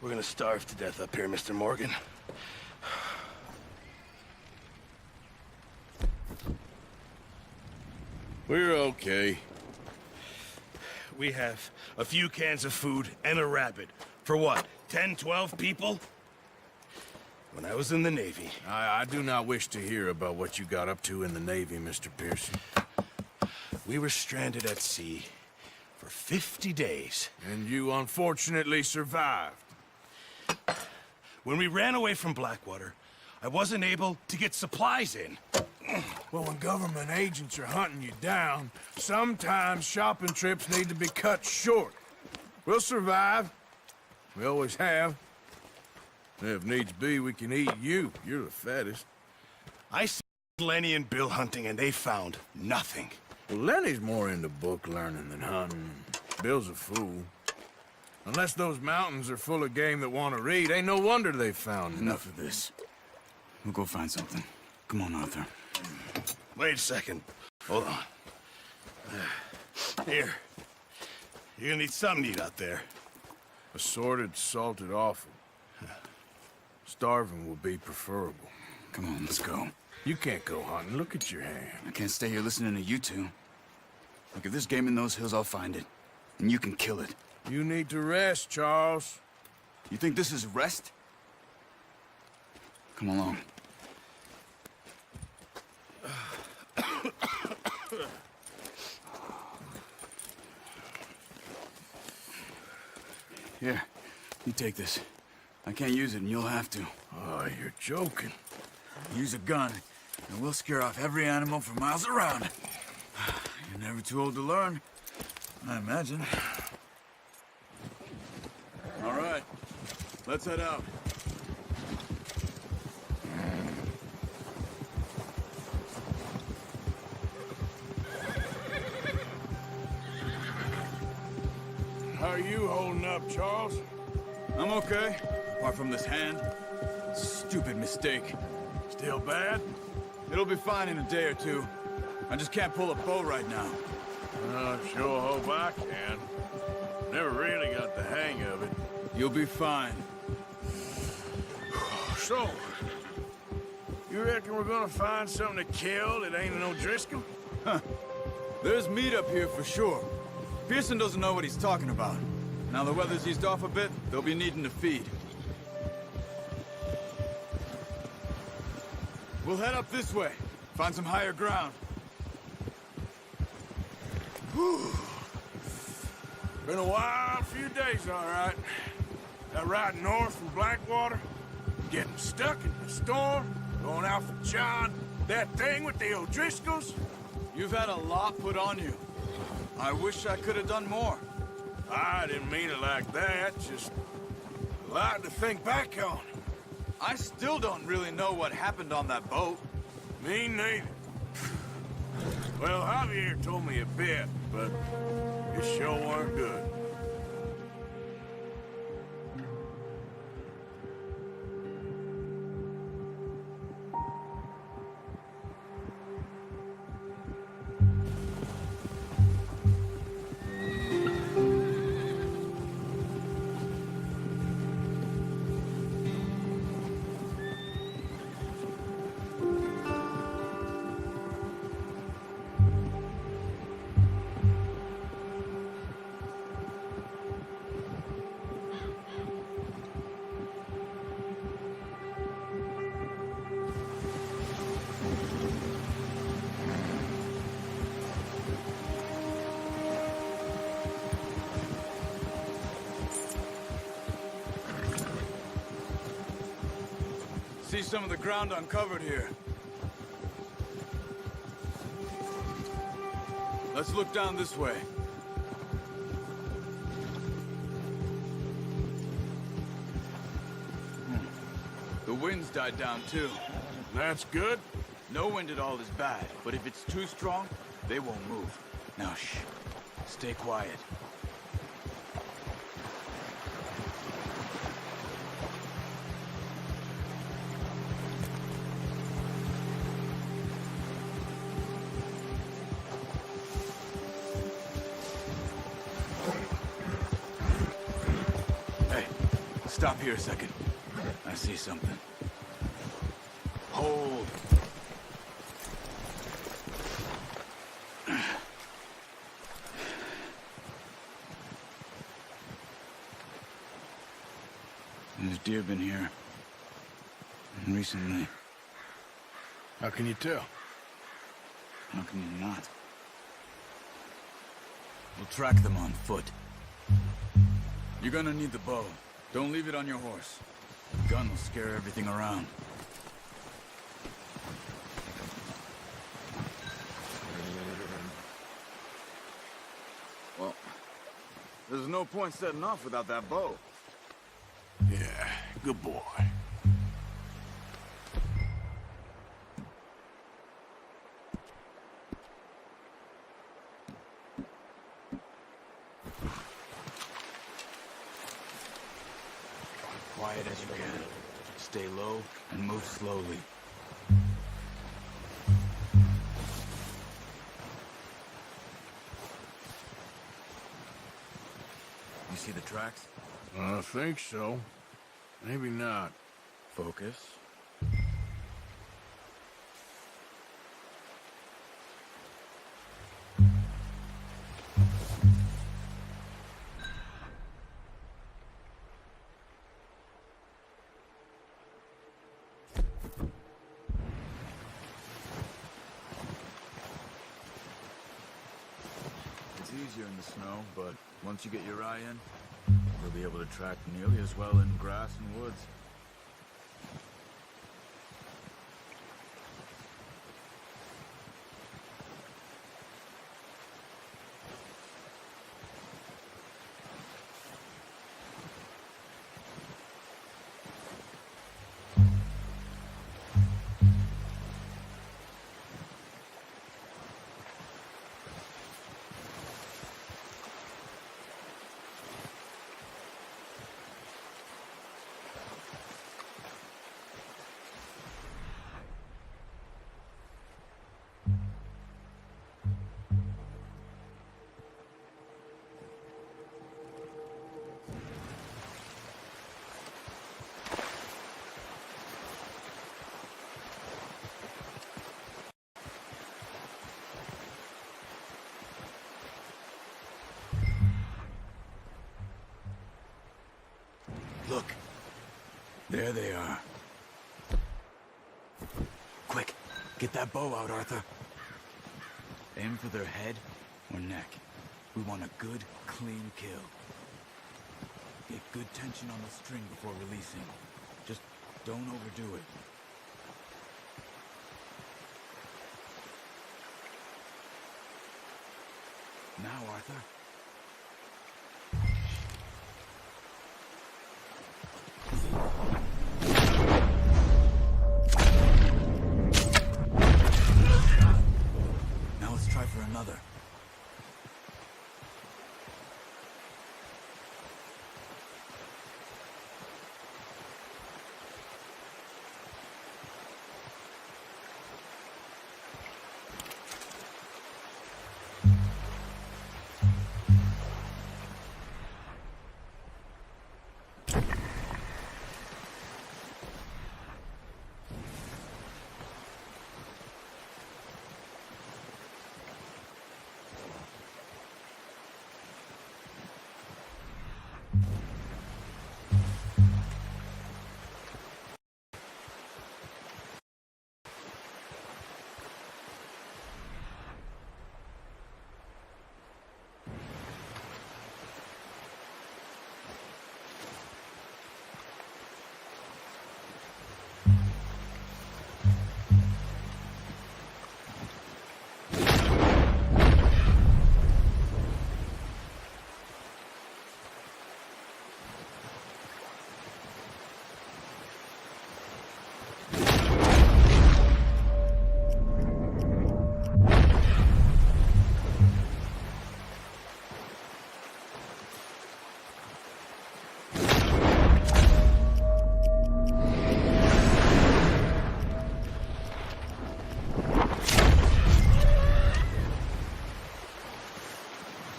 We're gonna starve to death up here, Mr. Morgan. We're okay. We have a few cans of food and a rabbit. For what, 10, 12 people? When I was in the Navy... I do not wish to hear about what you got up to in the Navy, Mr. Pearson. We were stranded at sea for 50 days. And you unfortunately survived. When we ran away from Blackwater, I wasn't able to get supplies in. Well, when government agents are hunting you down, sometimes shopping trips need to be cut short. We'll survive. We always have. If needs be, we can eat you. You're the fattest. I sent Lenny and Bill hunting, and they found nothing. Well, Lenny's more into book learning than hunting. Bill's a fool. Unless those mountains are full of game that want to read, ain't no wonder they found Enough of this. We'll go find something. Come on, Arthur. Wait a second. Hold on. Here. You're gonna need something to eat out there. Assorted, salted offal. Starving will be preferable. Come on, let's go. You can't go hunting. Look at your hand. I can't stay here listening to you two. Look, if there's game in those hills, I'll find it. And you can kill it. You need to rest, Charles. You think this is rest? Come along. Here, you take this. I can't use it, and you'll have to. Oh, you're joking. Use a gun, and we'll scare off every animal for miles around. You're never too old to learn, I imagine. All right, let's head out. How are you holding up, Charles? I'm okay, apart from this hand. Stupid mistake. Still bad? It'll be fine in a day or two. I just can't pull a bow right now. I sure hope I can. Never really got the hang of it. You'll be fine. So, you reckon we're gonna find something to kill that ain't an O'Driscoll? There's meat up here for sure. Pearson doesn't know what he's talking about. Now the weather's eased off a bit, they'll be needing to feed. We'll head up this way. Find some higher ground. Whew. Been a wild few days, all right. That ride north from Blackwater, getting stuck in the storm, going out for John, that thing with the O'Driscolls. You've had a lot put on you. I wish I could have done more. I didn't mean it like that, just a lot to think back on. I still don't really know what happened on that boat. Me neither. Well, Javier told me a bit, but it sure weren't good. See some of the ground uncovered here. Let's look down this way. The wind's died down too. That's good. No wind at all is bad, but if it's too strong, they won't move. Now shh. Stay quiet. Stop here a second. I see something. Hold. There's deer been here. And recently. How can you tell? How can you not? We'll track them on foot. You're gonna need the bow. Don't leave it on your horse. The gun will scare everything around. Well, there's no point setting off without that bow. Yeah, good boy. Quiet as you can. Stay low and move slowly. You see the tracks? I think so. Maybe not. Focus. It's easier in the snow, but once you get your eye in, you'll be able to track nearly as well in grass and woods. Look. There they are. Quick, get that bow out, Arthur. Aim for their head or neck. We want a good, clean kill. Get good tension on the string before releasing. Just don't overdo it. Now, Arthur. Now let's try for another.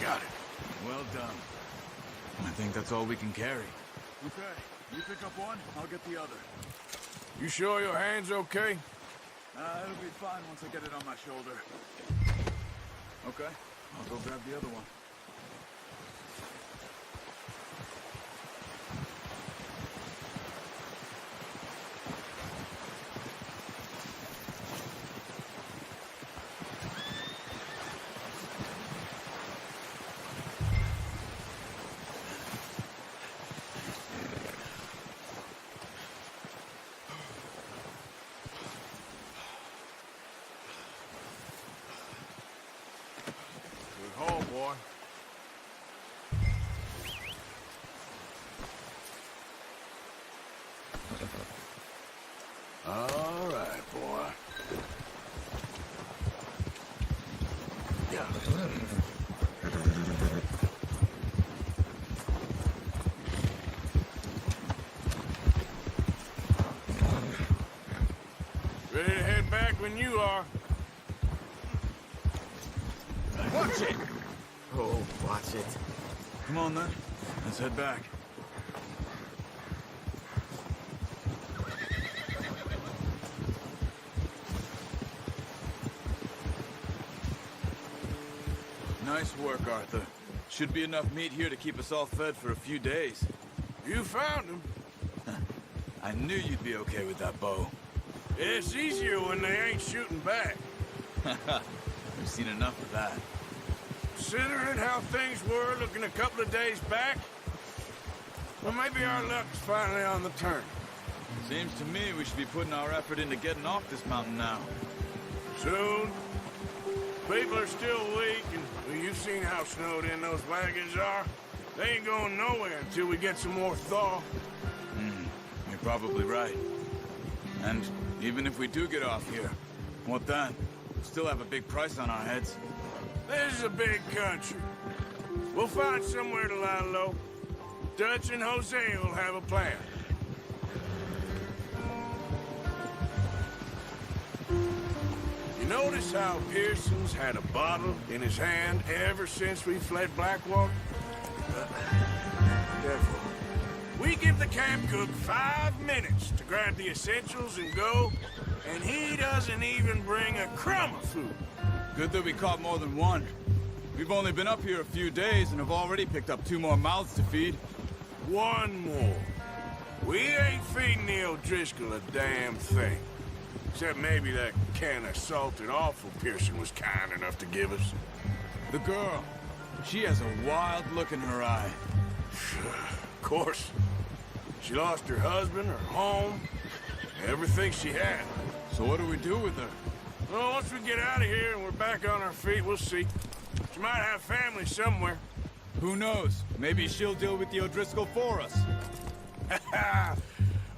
Got it. Well done. I think that's all we can carry. Okay. You pick up one, I'll get the other. You sure your hand's okay? It'll be fine once I get it on my shoulder. Okay, I'll go grab the other one. Good haul, boy. All right, boy. Yeah. Ready to head back when you are. Watch it! Oh, watch it. Come on, then. Let's head back. Nice work, Arthur. Should be enough meat here to keep us all fed for a few days. You found him. I knew you'd be okay with that bow. It's easier when they ain't shooting back. We've seen enough of that. Considering how things were looking a couple of days back, well, maybe our luck's finally on the turn. Seems to me we should be putting our effort into getting off this mountain now. Soon. People are still weak, and well, you've seen how snowed in those wagons are. They ain't going nowhere until we get some more thaw. You're probably right. And even if we do get off here, what then? We'll still have a big price on our heads. This is a big country. We'll find somewhere to lie low. Dutch and Jose will have a plan. You notice how Pearson's had a bottle in his hand ever since we fled Blackwater? Careful. We give the camp cook 5 minutes to grab the essentials and go, and he doesn't even bring a crumb of food. Good that we caught more than one. We've only been up here a few days and have already picked up 2 more mouths to feed. One more. We ain't feeding the O'Driscoll a damn thing. Except maybe that can of salted offal Pearson was kind enough to give us. The girl, she has a wild look in her eye. Of course. She lost her husband, her home, everything she had. So what do we do with her? Well, once we get out of here and we're back on our feet, we'll see. She might have family somewhere. Who knows? Maybe she'll deal with the O'Driscoll for us.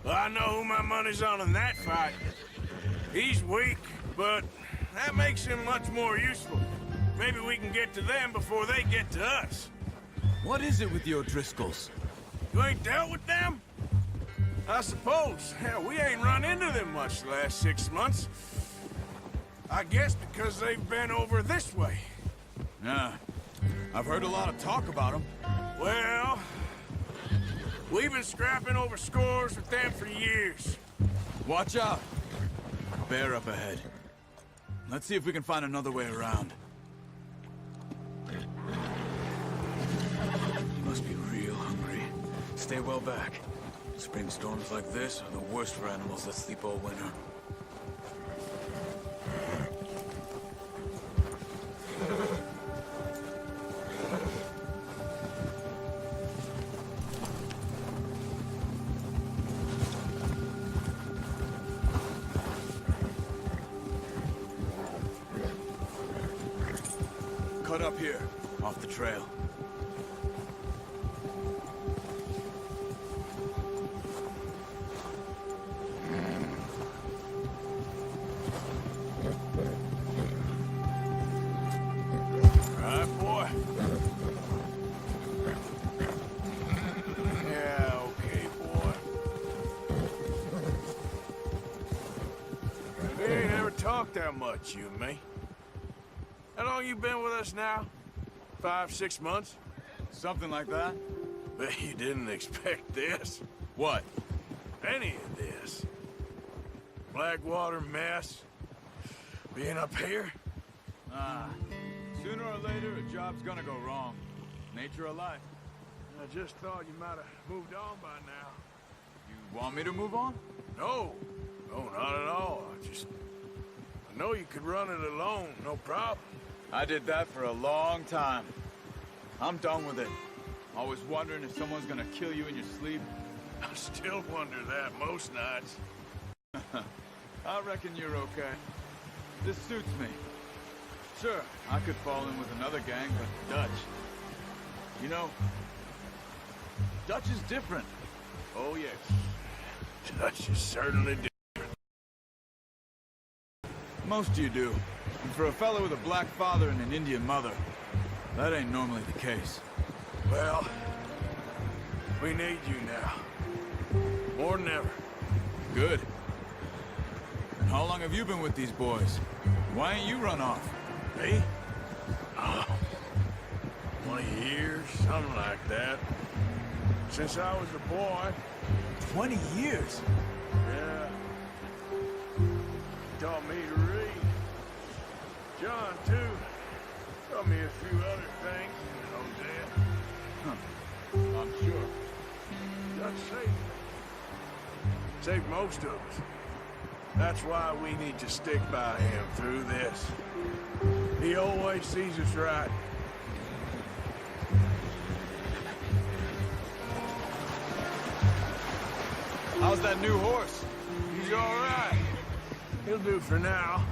Well, I know who my money's on in that fight. He's weak, but that makes him much more useful. Maybe we can get to them before they get to us. What is it with the O'Driscolls? You ain't dealt with them? I suppose. Hell, we ain't run into them much the last 6 months. I guess because they've been over this way. Yeah. I've heard a lot of talk about them. Well, we've been scrapping over scores with them for years. Watch out. Bear up ahead. Let's see if we can find another way around. You must be real hungry. Stay well back. Spring storms like this are the worst for animals that sleep all winter. Cut up here, off the trail. Right, boy? Yeah, okay, boy. We ain't ever talked that much, you and me. How long you been with us now? 5, 6 months? Something like that? Bet you didn't expect this. What? Any of this. Blackwater mess. Being up here? Sooner or later, a job's gonna go wrong. Nature of life. I just thought you might have moved on by now. You want me to move on? No. No, not at all. I know you could run it alone, no problem. I did that for a long time. I'm done with it. Always wondering if someone's gonna kill you in your sleep. I still wonder that most nights. I reckon you're okay. This suits me. Sure, I could fall in with another gang, but Dutch. You know, Dutch is different. Oh, yes. Dutch is certainly different. Most of you do. And for a fellow with a black father and an Indian mother, that ain't normally the case. Well, we need you now. More than ever. Good. And how long have you been with these boys? Why ain't you run off? Me? Oh, 20 years, something like that. Since I was a boy. 20 years? Yeah. Taught me to read. John, too. Taught me a few other things, Hosea. I'm sure. Dutch saved me. Saved most of us. That's why we need to stick by him through this. He always sees us right. How's that new horse? He's all right. He'll do for now.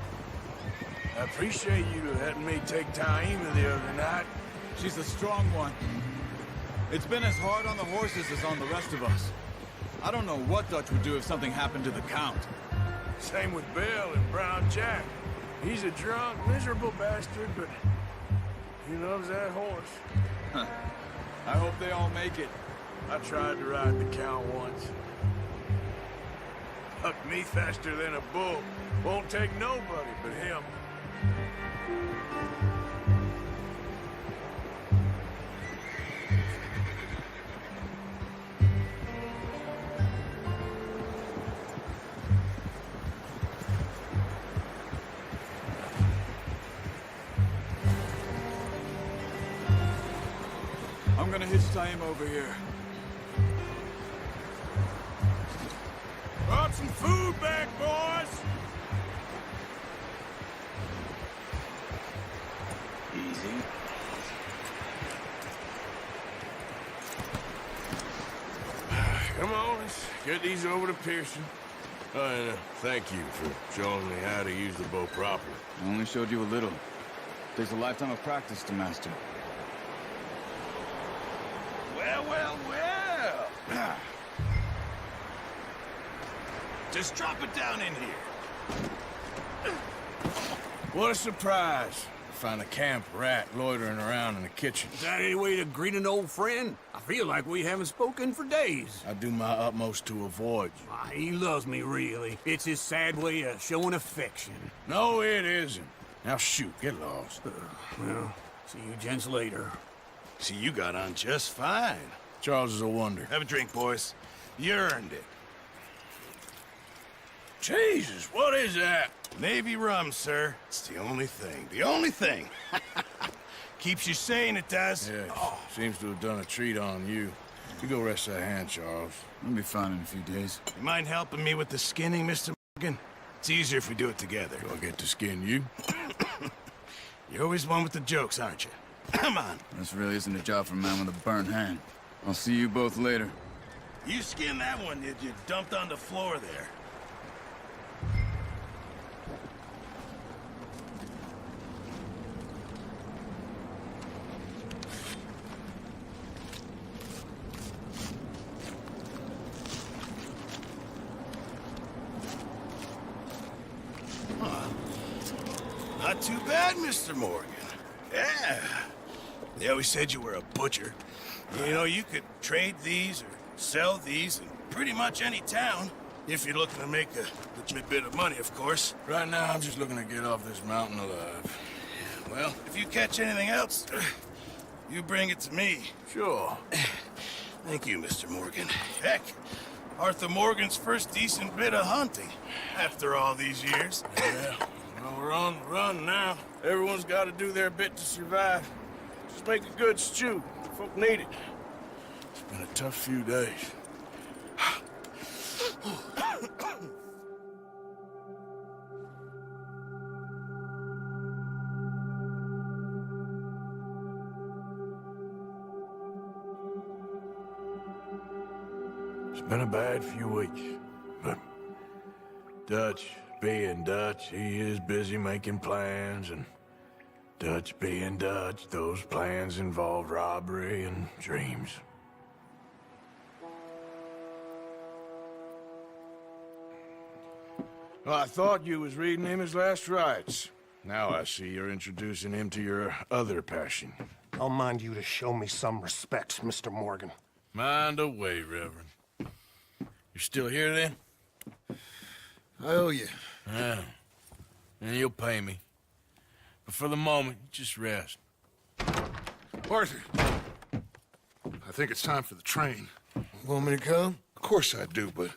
I appreciate you letting me take Taima the other night. She's a strong one. It's been as hard on the horses as on the rest of us. I don't know what Dutch would do if something happened to the Count. Same with Bill and Brown Jack. He's a drunk, miserable bastard, but he loves that horse. I hope they all make it. I tried to ride the Count once. Hucked me faster than a bull. Won't take nobody but him. I'm gonna hitch Taima over here. Brought some food back, boys! Easy. Come on, let's get these over to Pearson. And thank you for showing me how to use the bow properly. I only showed you a little. Takes a lifetime of practice to master. Well, well, well. Just drop it down in here. What a surprise. Find a camp rat loitering around in the kitchen. Is that any way to greet an old friend? I feel like we haven't spoken for days. I do my utmost to avoid you. He loves me, really. It's his sad way of showing affection. No, it isn't. Now shoot, get lost. Well, see you gents later. See, you got on just fine. Charles is a wonder. Have a drink, boys. You earned it. Jesus, what is that? Navy rum, sir. It's the only thing. The only thing. Keeps you sane, it does. Yeah, seems to have done a treat on you. You go rest that hand, Charles. I'll be fine in a few days. You mind helping me with the skinning, Mr. Morgan? It's easier if we do it together. Do I get to skin you? You're always one with the jokes, aren't you? Come on. This really isn't a job for a man with a burnt hand. I'll see you both later. You skinned that one, did you? Dumped on the floor there. Not too bad, Mr. Morgan. Yeah. They always said you were a butcher. You know, you could trade these or sell these in pretty much any town. If you're looking to make a legit bit of money, of course. Right now, I'm just looking to get off this mountain alive. Well, if you catch anything else, you bring it to me. Sure. Thank you, Mr. Morgan. Heck, Arthur Morgan's first decent bit of hunting after all these years. Yeah, well, we're on the run now. Everyone's got to do their bit to survive. Just make a good stew. Folk need it. It's been a tough few days. It's been a bad few weeks, but Dutch being Dutch, he is busy making plans, and Dutch being Dutch, those plans involve robbery and dreams. Well, I thought you was reading him his last rites. Now I see you're introducing him to your other passion. I'll mind you to show me some respect, Mr. Morgan. Mind away, Reverend. You're still here, then? I owe you. Yeah. And you'll pay me. But for the moment, just rest. Arthur, I think it's time for the train. Want me to come? Of course I do, but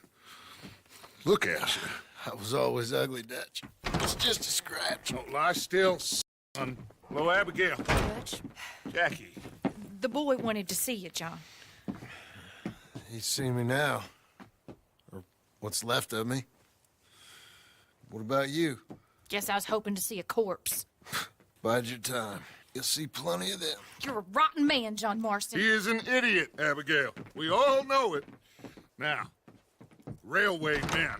look at you. I was always ugly, Dutch. It's just a scratch. Don't lie still, son. Hello, Abigail. Dutch, Jackie. the boy wanted to see you, John. He's seen me now. Or what's left of me. What about you? Guess I was hoping to see a corpse. Bide your time. You'll see plenty of them. You're a rotten man, John Marston. He is an idiot, Abigail. We all know it. Now, railway men.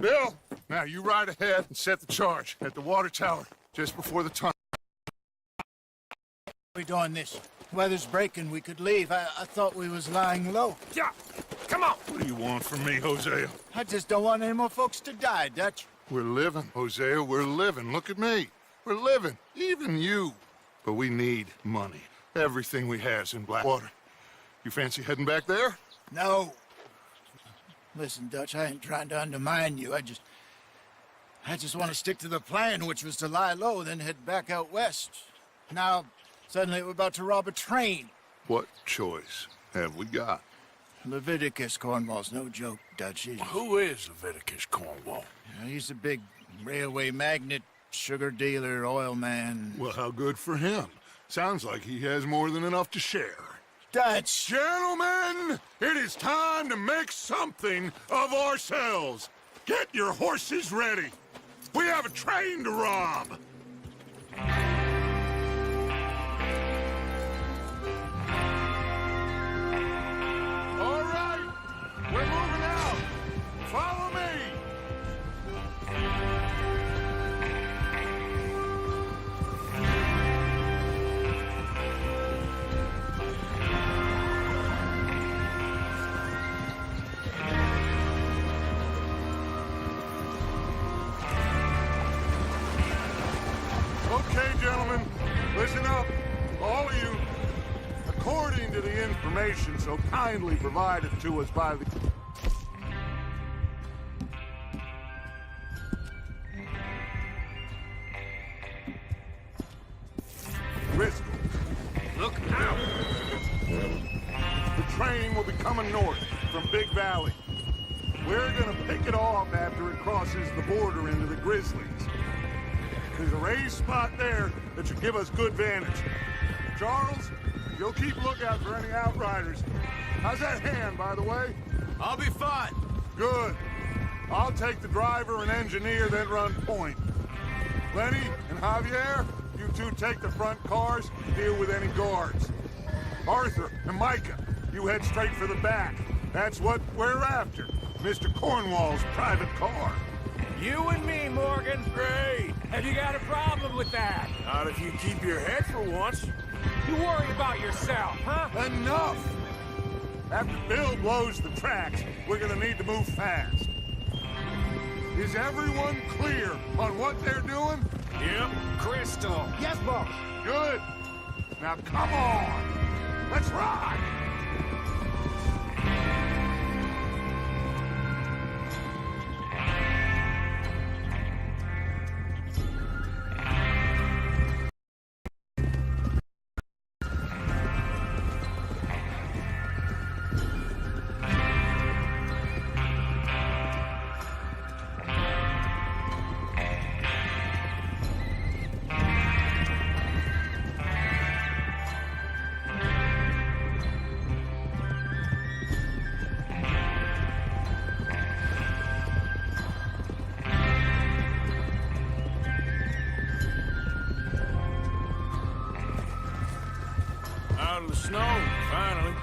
Bill, now you ride ahead and set the charge at the water tower just before the tunnel. We doing this? Weather's breaking. We could leave. I thought we was lying low. Yeah, come on. What do you want from me, Hosea? I just don't want any more folks to die, Dutch. We're living, Hosea. We're living. Look at me. We're living. Even you. But we need money. Everything we has in Blackwater. You fancy heading back there? No. Listen, Dutch, I ain't trying to undermine you. I just want to stick to the plan, which was to lie low, then head back out west. Now, suddenly we're about to rob a train. What choice have we got? Leviticus Cornwall's no joke, Dutch. Who is Leviticus Cornwall? He's a big railway magnate, sugar dealer, oil man. Well, how good for him. Sounds like he has more than enough to share. Dutch! Gentlemen, it is time to make something of ourselves. Get your horses ready. We have a train to rob. All right, we're moving out. Follow me. Okay, gentlemen, listen up, all of you. According to the information so kindly provided to us by the... Bristol, look out! The train will be coming north from Big Valley. We're gonna pick it off after it crosses the border into the Grizzlies. There's a raised spot there that should give us good vantage. Charles, you'll keep lookout for any outriders. How's that hand, by the way? I'll be fine. Good. I'll take the driver and engineer, then run point. Lenny and Javier, you two take the front cars and deal with any guards. Arthur and Micah, you head straight for the back. That's what we're after. Mr. Cornwall's private car. You and me, Morgan. Great. Have you got a problem with that? Not if you keep your head for once. You worry about yourself, huh? Enough! After Bill blows the tracks, we're gonna need to move fast. Is everyone clear on what they're doing? Yep. Crystal. Yes, boss. Good. Now come on. Let's ride. snow, finally.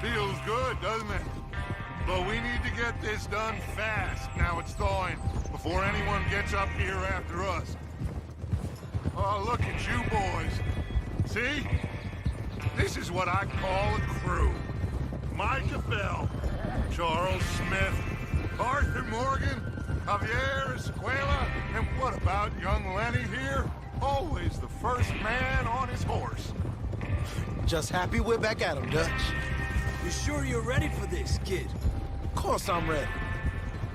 Feels good, doesn't it? But we need to get this done fast, now it's thawing, before anyone gets up here after us. Oh, look at you boys. See? This is what I call a crew. Micah Bell, Charles Smith, Arthur Morgan, Javier Escuela, and what about young Lenny here? Always the first man on his horse. Just happy we're back at him, Dutch. You sure you're ready for this, kid? Of course I'm ready.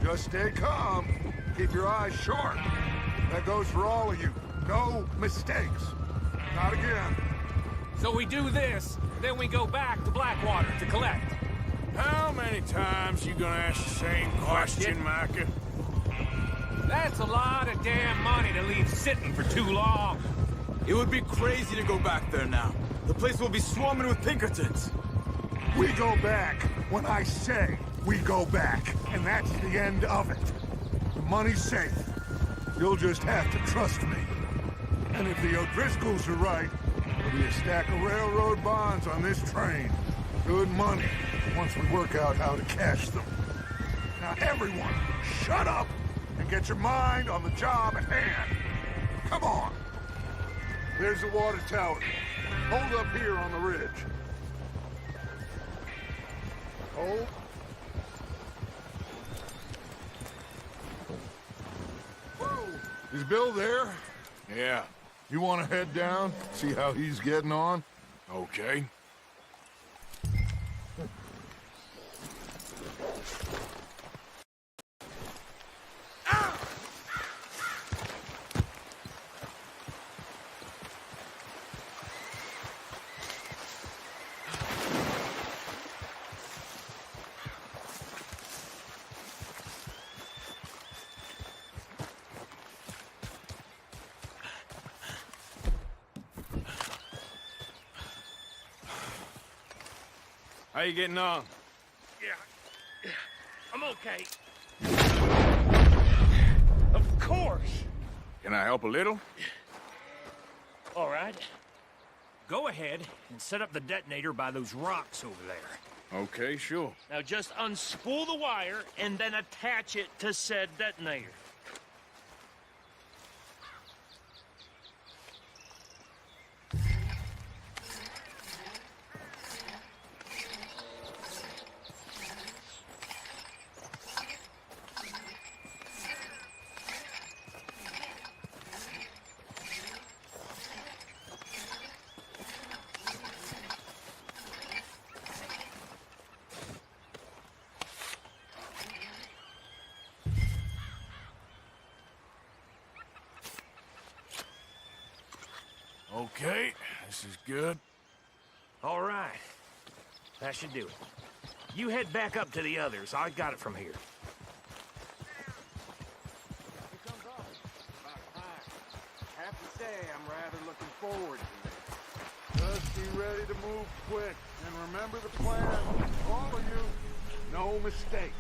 Just stay calm. Keep your eyes sharp. That goes for all of you. No mistakes. Not again. So we do this, then we go back to Blackwater to collect. How many times you gonna ask the same question, Micah? That's a lot of damn money to leave sitting for too long. It would be crazy to go back there now. The place will be swarming with Pinkertons. We go back when I say we go back, and that's the end of it. The money's safe. You'll just have to trust me. And if the O'Driscolls are right, there'll be a stack of railroad bonds on this train. Good money, once we work out how to cash them. Now everyone, shut up and get your mind on the job at hand. Come on. There's the water tower. Hold up here on the ridge. Hold. Whoa! Is Bill there? Yeah, You want to head down, see how he's getting on? okay. How you getting on? Yeah, I'm okay. Of course. Can I help a little? All right. Go ahead and set up the detonator by those rocks over there. Okay, sure. Now just unspool the wire and then attach it to said detonator. Okay, this is good. All right. That should do it. You head back up to the others. I got it from here. Have to say, I'm rather looking forward to this. Just be ready to move quick, and remember the plan. All of you, no mistakes.